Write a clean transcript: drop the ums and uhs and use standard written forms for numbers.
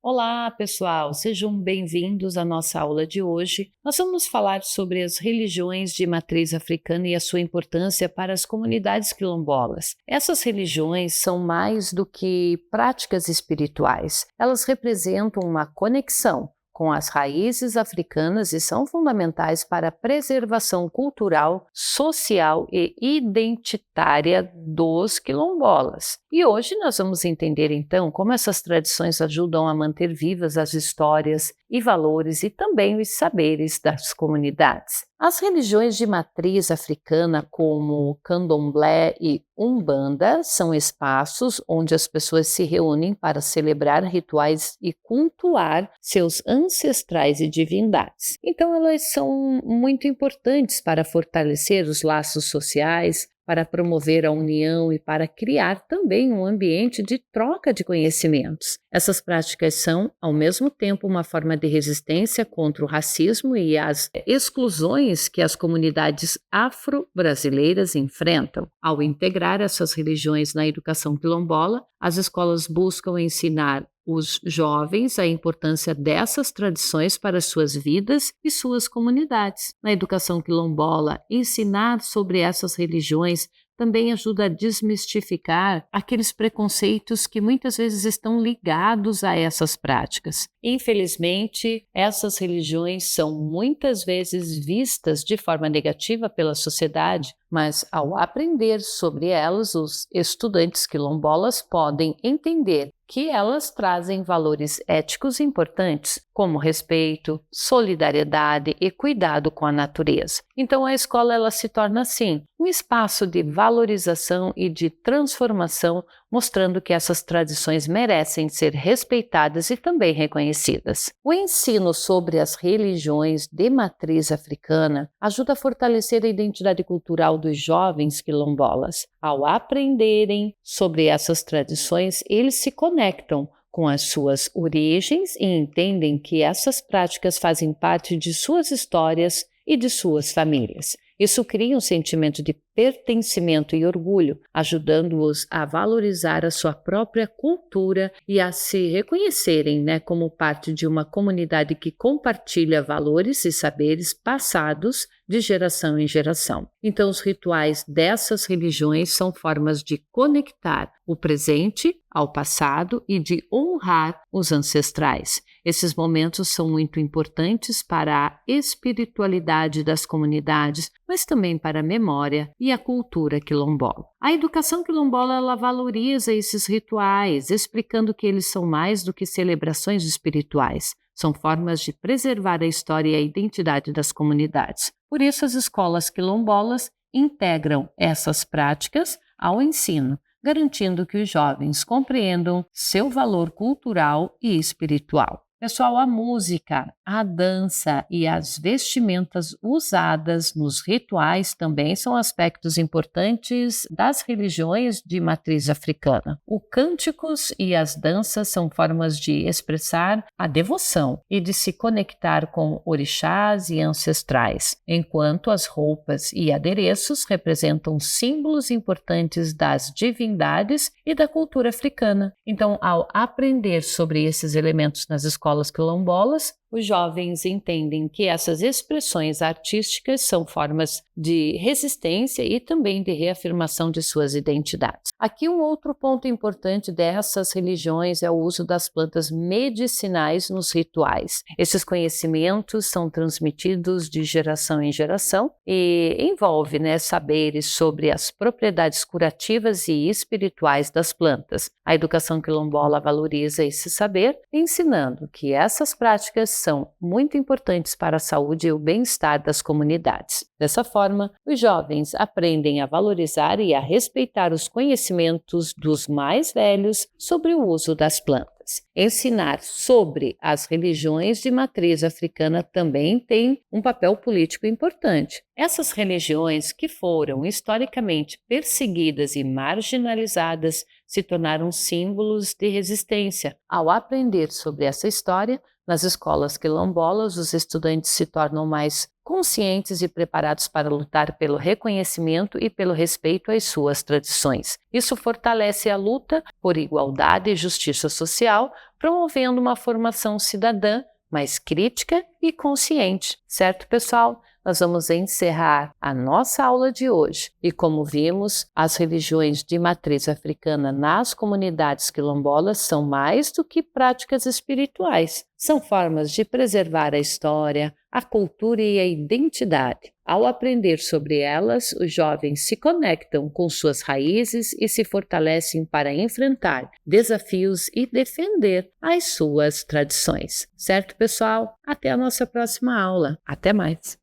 Olá, pessoal, sejam bem-vindos à nossa aula de hoje. Nós vamos falar sobre as religiões de matriz africana e a sua importância para as comunidades quilombolas. Essas religiões são mais do que práticas espirituais, elas representam uma conexão com as raízes africanas e são fundamentais para a preservação cultural, social e identitária dos quilombolas. E hoje nós vamos entender então como essas tradições ajudam a manter vivas as histórias e valores e também os saberes das comunidades. As religiões de matriz africana, como Candomblé e Umbanda, são espaços onde as pessoas se reúnem para celebrar rituais e cultuar seus ancestrais e divindades. Então, elas são muito importantes para fortalecer os laços sociais, para promover a união e para criar também um ambiente de troca de conhecimentos. Essas práticas são, ao mesmo tempo, uma forma de resistência contra o racismo e as exclusões que as comunidades afro-brasileiras enfrentam. Ao integrar essas religiões na educação quilombola, as escolas buscam ensinar os jovens a importância dessas tradições para suas vidas e suas comunidades. Na educação quilombola, ensinar sobre essas religiões também ajuda a desmistificar aqueles preconceitos que muitas vezes estão ligados a essas práticas. Infelizmente, essas religiões são muitas vezes vistas de forma negativa pela sociedade, mas ao aprender sobre elas, os estudantes quilombolas podem entender que elas trazem valores éticos importantes, como respeito, solidariedade e cuidado com a natureza. Então a escola ela se torna assim, um espaço de valorização e de transformação, mostrando que essas tradições merecem ser respeitadas e também reconhecidas. O ensino sobre as religiões de matriz africana ajuda a fortalecer a identidade cultural dos jovens quilombolas. Ao aprenderem sobre essas tradições, eles se conectam com as suas origens e entendem que essas práticas fazem parte de suas histórias e de suas famílias. Isso cria um sentimento de pertencimento e orgulho, ajudando-os a valorizar a sua própria cultura e a se reconhecerem, como parte de uma comunidade que compartilha valores e saberes passados de geração em geração. Então, os rituais dessas religiões são formas de conectar o presente ao passado e de honrar os ancestrais. Esses momentos são muito importantes para a espiritualidade das comunidades, mas também para a memória e a cultura quilombola. A educação quilombola ela valoriza esses rituais, explicando que eles são mais do que celebrações espirituais. São formas de preservar a história e a identidade das comunidades. Por isso, as escolas quilombolas integram essas práticas ao ensino, garantindo que os jovens compreendam seu valor cultural e espiritual. Pessoal, a música, a dança e as vestimentas usadas nos rituais também são aspectos importantes das religiões de matriz africana. Os cânticos e as danças são formas de expressar a devoção e de se conectar com orixás e ancestrais, enquanto as roupas e adereços representam símbolos importantes das divindades e da cultura africana. Então, ao aprender sobre esses elementos nas escolas quilombolas, os jovens entendem que essas expressões artísticas são formas de resistência e também de reafirmação de suas identidades. Aqui um outro ponto importante dessas religiões é o uso das plantas medicinais nos rituais. Esses conhecimentos são transmitidos de geração em geração e envolve saberes sobre as propriedades curativas e espirituais das plantas. A educação quilombola valoriza esse saber, ensinando que essas práticas são muito importantes para a saúde e o bem-estar das comunidades. Dessa forma, os jovens aprendem a valorizar e a respeitar os conhecimentos dos mais velhos sobre o uso das plantas. Ensinar sobre as religiões de matriz africana também tem um papel político importante. Essas religiões, que foram historicamente perseguidas e marginalizadas, se tornaram símbolos de resistência. Ao aprender sobre essa história, Nas escolas quilombolas, os estudantes se tornam mais conscientes e preparados para lutar pelo reconhecimento e pelo respeito às suas tradições. Isso fortalece a luta por igualdade e justiça social, promovendo uma formação cidadã mais crítica e consciente. Certo, pessoal? Nós vamos encerrar a nossa aula de hoje. E como vimos, as religiões de matriz africana nas comunidades quilombolas são mais do que práticas espirituais. São formas de preservar a história, a cultura e a identidade. Ao aprender sobre elas, os jovens se conectam com suas raízes e se fortalecem para enfrentar desafios e defender as suas tradições. Certo, pessoal? Até a nossa próxima aula. Até mais!